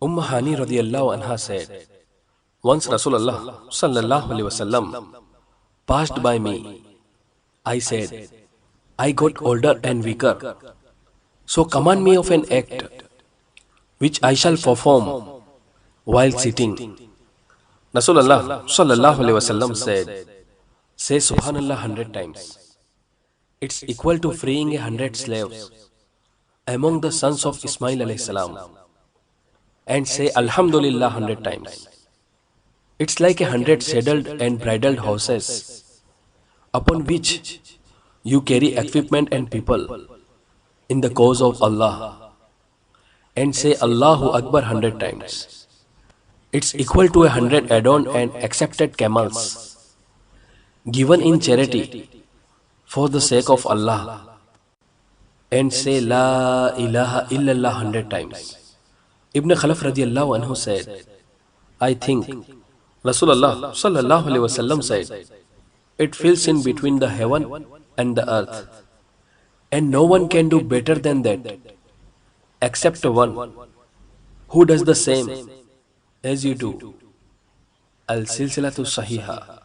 Hani radiallahu anha said, once Rasulullah sallallahu alaihi wasallam passed by me. I said, I got older and weaker, so command me of an act which I shall perform while sitting. Rasulullah sallallahu alaihi wasallam said, say Subhanallah 100 times. It's equal to freeing 100 slaves among the sons of Ismail alayhi salam, and say Alhamdulillah 100 times. It's like 100 saddled and bridled horses upon which you carry equipment and people in the cause of Allah, and say Allahu Akbar 100 times. It's equal to 100 adorned and accepted camels given in charity for the sake of Allah, and say La ilaha illallah 100 times. Ibn Khalaf radiallahu anhu said, I think Rasulullah sallallahu alaihi wasallam said, it fills in between the heaven and the earth, and no one can do better than that except one who does the same as you do. Al Silsilatu Sahiha.